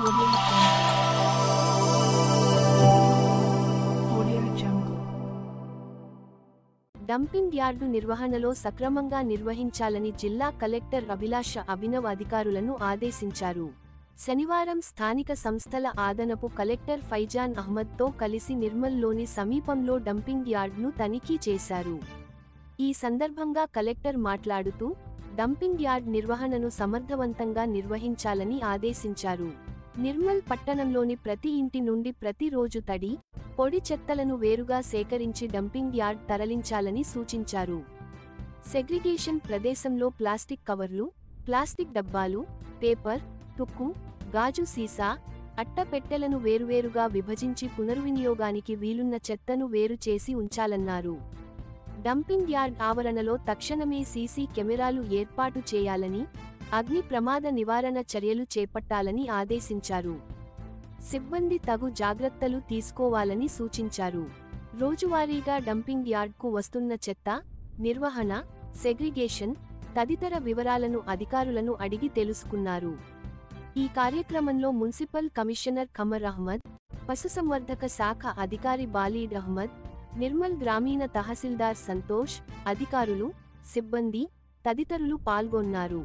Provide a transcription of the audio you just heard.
Audio Jungle. Dumping yard నిర్వహణలో సక్రమంగా నిర్వహించాలని జిల్లా కలెక్టర్ అభిలాష అభినవ్ అధికారులను ఆదేశించారు. శనివారం స్థానిక సంస్థల అదనపు కలెక్టర్ ఫైజాన్ అహ్మద్తో కలిసి నిర్మల్లోని సమీపంలో డంపింగ్ యార్డ్ను తనిఖీ చేశారు. ఈ సందర్భంగా కలెక్టర్ మాట్లాడుతూ, డంపింగ్ యార్డ్ నిర్వహణను సమర్థవంతంగా నిర్వహించాలని ఆదేశించారు. నిర్మల్ పట్టణంలోని ప్రతి ఇంటి నుండి ప్రతిరోజు తడి, పొడి చెత్తలను వేరుగా సేకరించి డంపింగ్ యార్డ్ తరలించాలని సూచించారు. సెగ్రిగేషన్ ప్రదేశంలో ప్లాస్టిక్ కవర్లు, ప్లాస్టిక్ డబ్బాలు, పేపర్, తుక్కు, గాజు సీసా, అట్టపెట్టెలను వేరువేరుగా విభజించి పునర్వినియోగానికి వీలున్న చెత్తను వేరు చేసి ఉంచాలన్నారు. డంపింగ్ యార్డ్ ఆవరణలో తక్షణమే సీసీ కెమెరాలు ఏర్పాటు చేయాలని, అగ్ని ప్రమాద నివారణ చర్యలు చేపట్టాలని ఆదేశించారు. సిబ్బంది తగు జాగ్రత్తలు తీసుకోవాలని సూచించారు. రోజువారీగా డంపింగ్ యార్డ్కు వస్తున్న చెత్త, నిర్వహణ, సెగ్రిగేషన్ తదితర వివరాలను అధికారులను అడిగి తెలుసుకున్నారు. ఈ కార్యక్రమంలో మున్సిపల్ కమిషనర్ ఖమర్ అహ్మద్, పశుసంవర్ధక శాఖ అధికారి బాలీడ్ అహ్మద్, నిర్మల్ గ్రామీణ తహసీల్దార్ సంతోష్, అధికారులు, సిబ్బంది తదితరులు పాల్గొన్నారు.